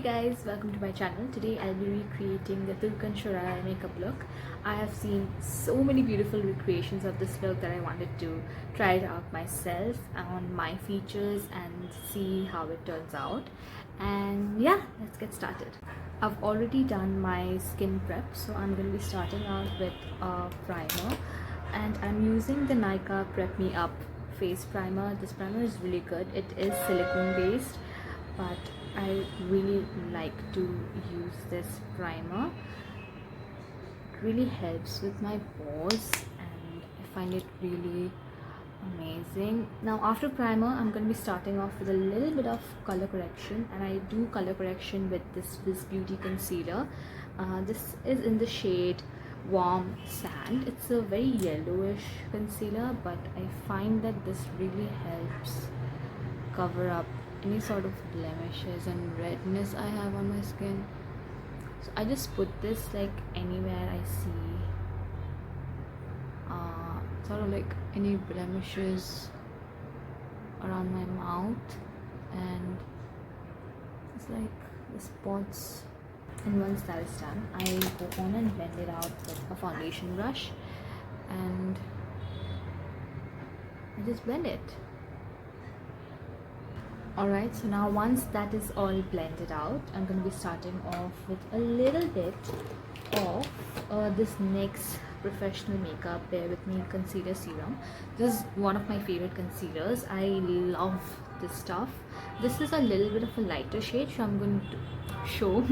guys, welcome to my channel. Today I'll be recreating the Türkan Şoray makeup look. I have seen so many beautiful recreations of this look that I wanted to try it out myself on my features and see how it turns out. And yeah, let's get started. I've already done my skin prep, so I'm going to be starting out with a primer, and I'm using the Nykaa Prep Me Up face primer. This primer is really good. It is silicone based, but I really like to use this primer. It really helps with my pores and I find it really amazing. Now after primer, I'm going to be starting off with a little bit of color correction, and I do color correction with this Beauty concealer. This is in the shade Warm Sand. It's a very yellowish concealer, but I find that this really helps cover up any sort of blemishes and redness I have on my skin. So I just put this like anywhere I see sort of like any blemishes around my mouth, and it's like the spots. And once that is done, I go on and blend it out with a foundation brush, and I just blend it. Alright, so now once that is all blended out, I'm going to be starting off with a little bit of this NYX Professional Makeup Bear With Me Concealer Serum. This is one of my favorite concealers. I love this stuff. This is a little bit of a lighter shade, so I'm going to show.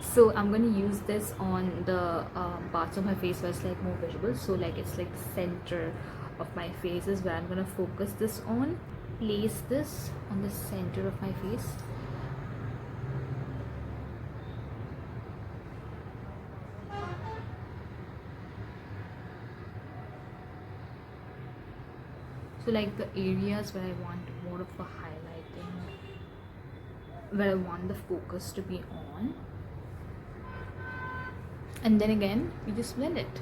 So I'm going to use this on the parts of my face where it's like more visible. So like it's like the center of my face is where I'm going to focus this on. Place this on the center of my face. So like the areas where I want more of a highlighting, where I want the focus to be on, and then again you just blend it.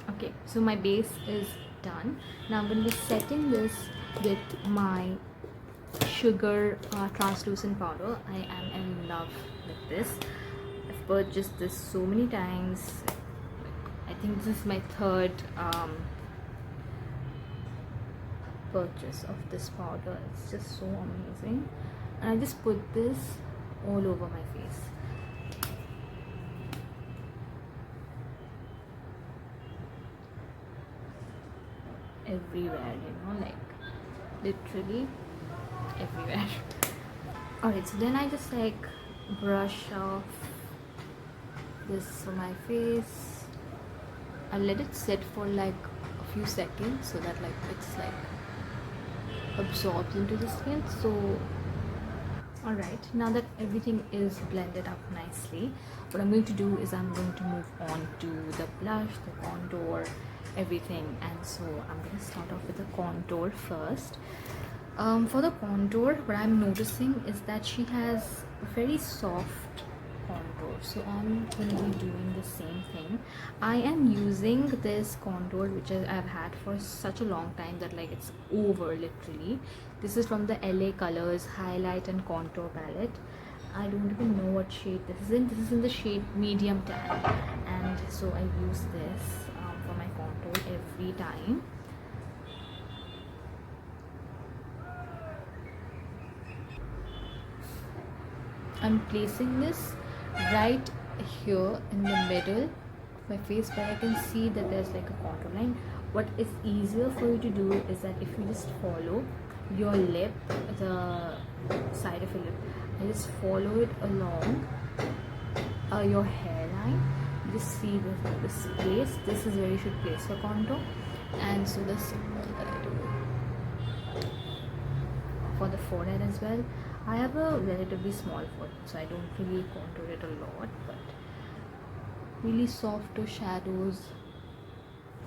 Okay, so my base is done. Now I'm going to be setting this with my sugar translucent powder. I am in love with this. I've purchased this so many times. I think this is my third purchase of this powder. It's just so amazing, and I just put this all over my face. Everywhere, like literally everywhere. Alright, so then I just like brush off this on my face. I let it sit for like a few seconds so that like it's like absorbs into the skin. So alright, now that everything is blended up nicely, what I'm going to do is I'm going to move on to the blush, the contour, everything. And so I'm going to start off with the contour first. For the contour, what I'm noticing is that she has very soft contour, so I'm going to be doing the same thing. I am using this contour which I've had for such a long time that like it's over literally. This is from the LA Colors Highlight and Contour Palette. I don't even know what shade this is in. This is in the shade Medium Tan, and so I use this for my contour every time. I'm placing this right here in the middle of my face where I can see that there's like a contour line. What is easier for you to do is that if you just follow your lip, the side of your lip, and just follow it along your hairline, you just see this place. This is where you should place your contour, and so this is what I do for the forehead as well. I have a relatively small forehead, so I don't really contour it a lot, but really softer shadows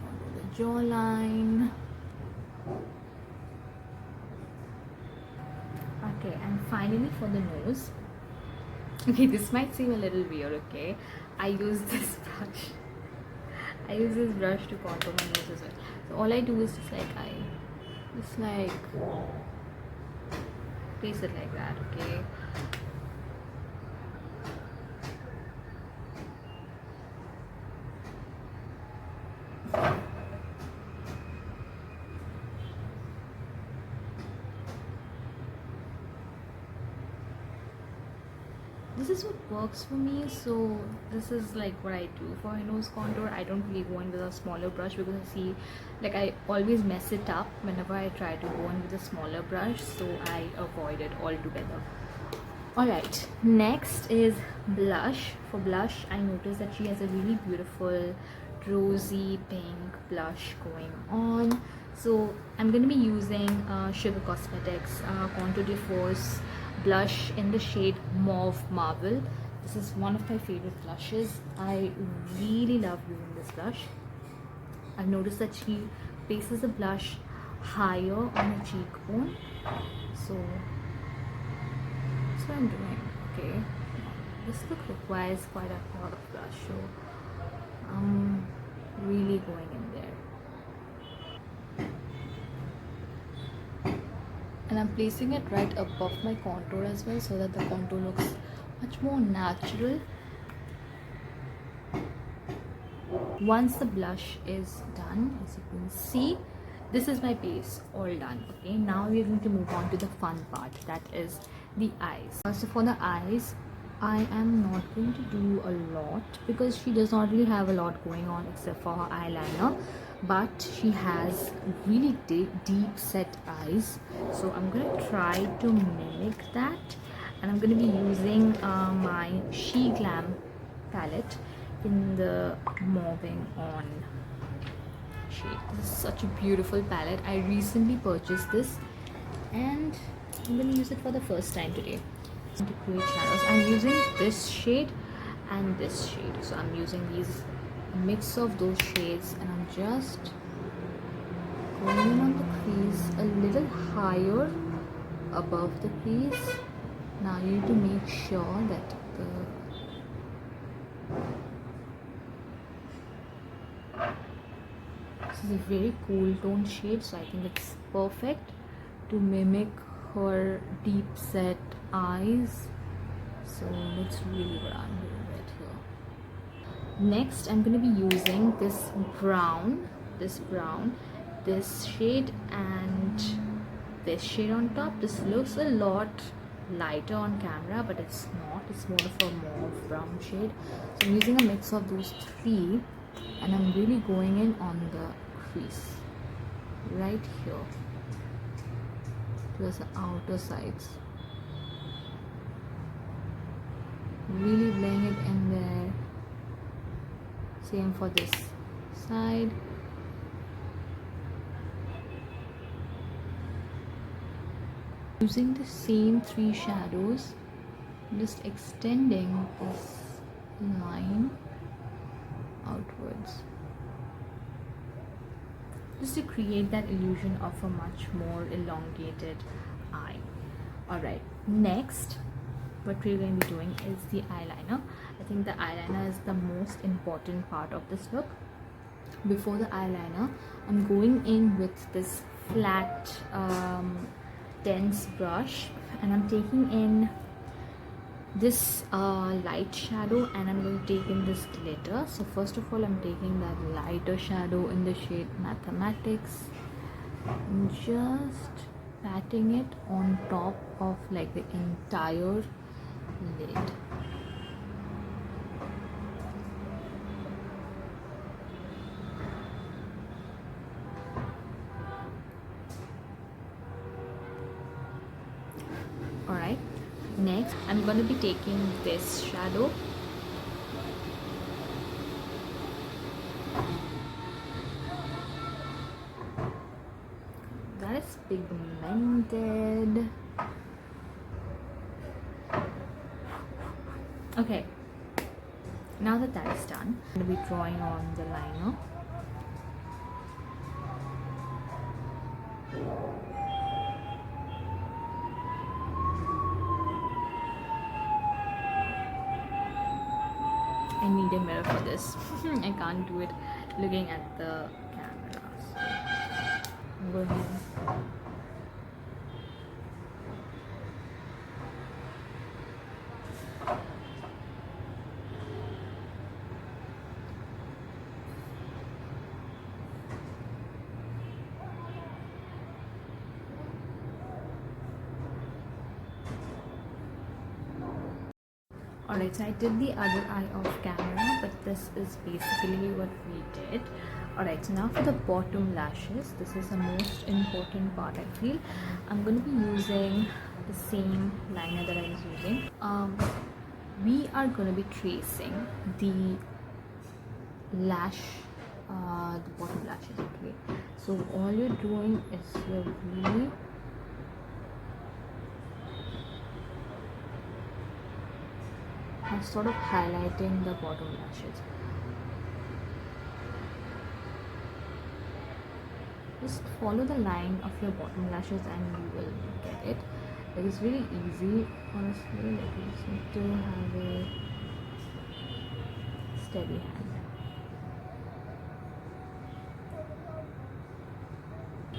onto the jawline. Okay, and finally for the nose, Okay, this might seem a little weird, okay? I use this brush. I use this brush to contour my nose as well. So all I do is just like place it like that, okay? This is what works for me, so this is like what I do for my nose contour. I don't really go in with a smaller brush because I see like I always mess it up whenever I try to go in with a smaller brush, so I avoid it altogether. Alright, next is blush. For blush, I noticed that she has a really beautiful rosy pink blush going on. So I'm going to be using Sugar Cosmetics Contour de Force blush in the shade Mauve Marble. This is one of my favorite blushes. I really love using this blush. I've noticed that she places the blush higher on her cheekbone. So that's what I'm doing, okay? This look requires quite a lot of blush, so I'm really going in there. And I'm placing it right above my contour as well, so that the contour looks much more natural. Once the blush is done, as you can see, this is my base all done. Okay, now we're going to move on to the fun part, that is the eyes. So for the eyes, I am not going to do a lot because she does not really have a lot going on except for her eyeliner, but she has really deep set eyes, so I'm going to try to mimic that. And I'm going to be using my She Glam palette in the moving on shade. This is such a beautiful palette. I recently purchased this and I'm going to use it for the first time today to create shadows. I'm using this shade and this shade, so I'm using these mix of those shades, and I'm just going in on the crease a little higher above the crease. Now you need to make sure that this is a very cool tone shade, so I think it's perfect to mimic her deep set eyes. So that's really what I'm doing right here. Next, I'm going to be using this brown, this shade and this shade on top. This looks a lot lighter on camera, but it's not. It's more of a mauve brown shade. So I'm using a mix of those three, and I'm really going in on the crease right here towards the outer sides, really laying it in there. Same for this side. Using the same three shadows, just extending this line outwards, just to create that illusion of a much more elongated eye. Alright, next what we're going to be doing is the eyeliner. I think the eyeliner is the most important part of this look. Before the eyeliner, I'm going in with this flat dense brush, and I'm taking in this light shadow, and I'm going to take in this glitter. So first of all, I'm taking that lighter shadow in the shade Mathematics and just patting it on top of like the entire lid. Alright, next I'm going to be taking this shadow that is pigmented. Okay, now that that is done, I'm going to be drawing on the liner. a mirror for this. I can't do it looking at the camera. So go ahead. Alright, so I did the other eye off camera, but this is basically what we did. Alright, so now for the bottom lashes, this is the most important part I feel. I'm going to be using the same liner that I was using. We are going to be tracing the lash, the bottom lashes, okay? So all you're doing is you're really sort of highlighting the bottom lashes. Just follow the line of your bottom lashes and you will get it. It is really easy, honestly. Like, you just need to have a steady hand.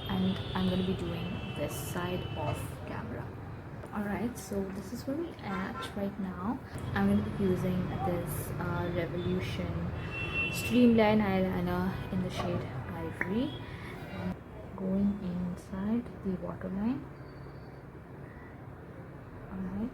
And I'm going to be doing this side off camera. Alright, so this is where we're at right now. I'm going to be using this Revolution Streamline eyeliner in the shade Ivory. And going inside the waterline. Alright.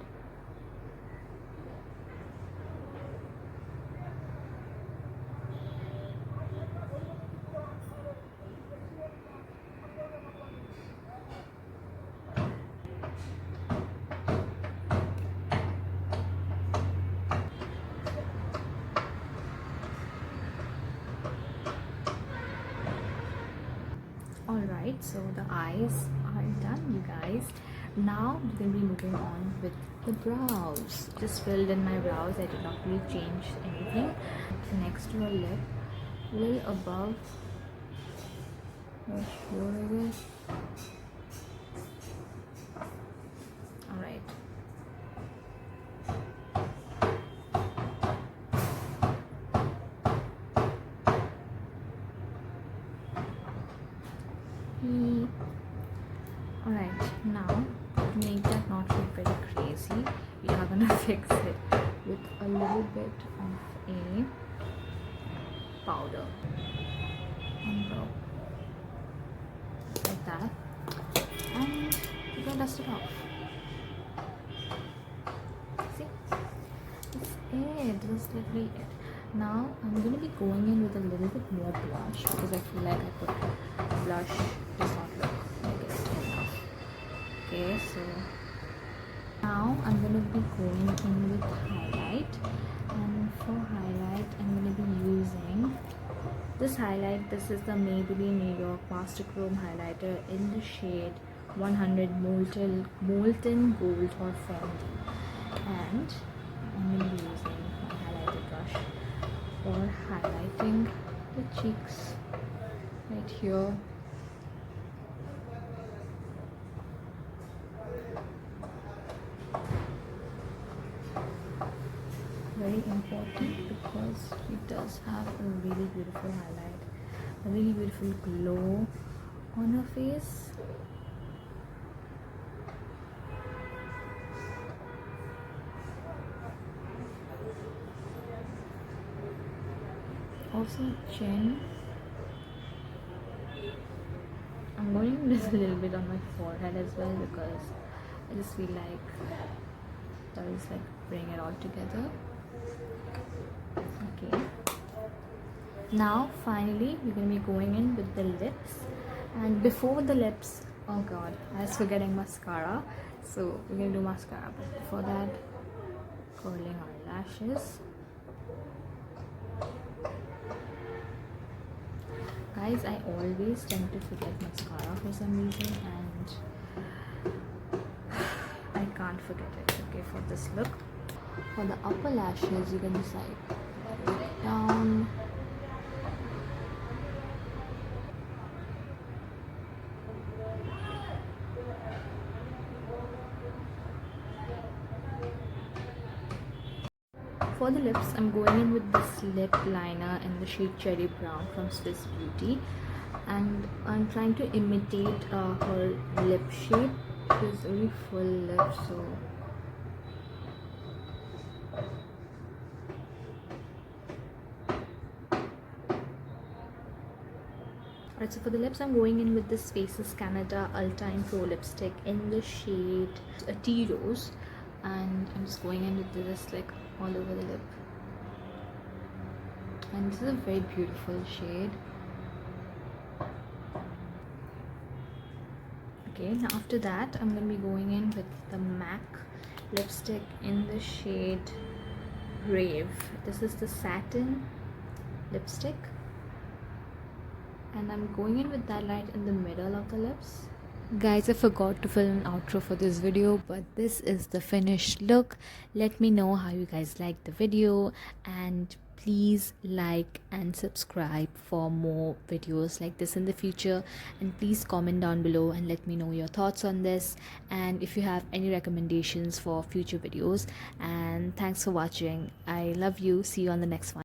Alright, so the eyes are done, you guys. Now we're going to be moving on with the brows. Just filled in my brows. I did not really change anything. Next to your lip, a little above your shoulder. Alright. Alright, now to make that not look very crazy, we are gonna fix it with a little bit of a powder on top, like that, and we're gonna dust it off. See, that's it. That's literally it. Now I'm gonna be going in with a little bit more blush because I feel like I put blush does not look like it's enough. Okay, so now I'm gonna be going in with highlight, and for highlight I'm gonna be using this highlight. This is the Maybelline New York Master Chrome highlighter in the shade 100 molten gold or fondy, and I'm gonna be using my highlighter brush for highlighting the cheeks right here. Very important because it does have a really beautiful highlight, a really beautiful glow on her face. Also chin. I'm going this a little bit on my forehead as well because I just feel like that is like bring it all together. Okay, now finally we're going to be going in with the lips, and before the lips, oh god, I was forgetting mascara, so we're going to do mascara, but before that, curling our lashes. Guys, I always tend to forget mascara for some reason, and I can't forget it. Okay, for this look, for the upper lashes, you can just like let it down. for the lips, I'm going in with this lip liner in the shade Cherry Brown from Swiss Beauty, and I'm trying to imitate her lip shape. She's very full lips, so alright, so for the lips, I'm going in with this Faces Canada Ultime Pro lipstick in the shade Tea Rose, and I'm just going in with this like all over the lip. And this is a very beautiful shade. Okay, now after that, I'm gonna be going in with the MAC lipstick in the shade Rave. This is the satin lipstick, and I'm going in with that right in the middle of the lips. Guys, I forgot to film an outro for this video, but this is the finished look. Let me know how you guys liked the video, and please like and subscribe for more videos like this in the future, and please comment down below and let me know your thoughts on this, and if you have any recommendations for future videos. And thanks for watching. I love you. See you on the next one.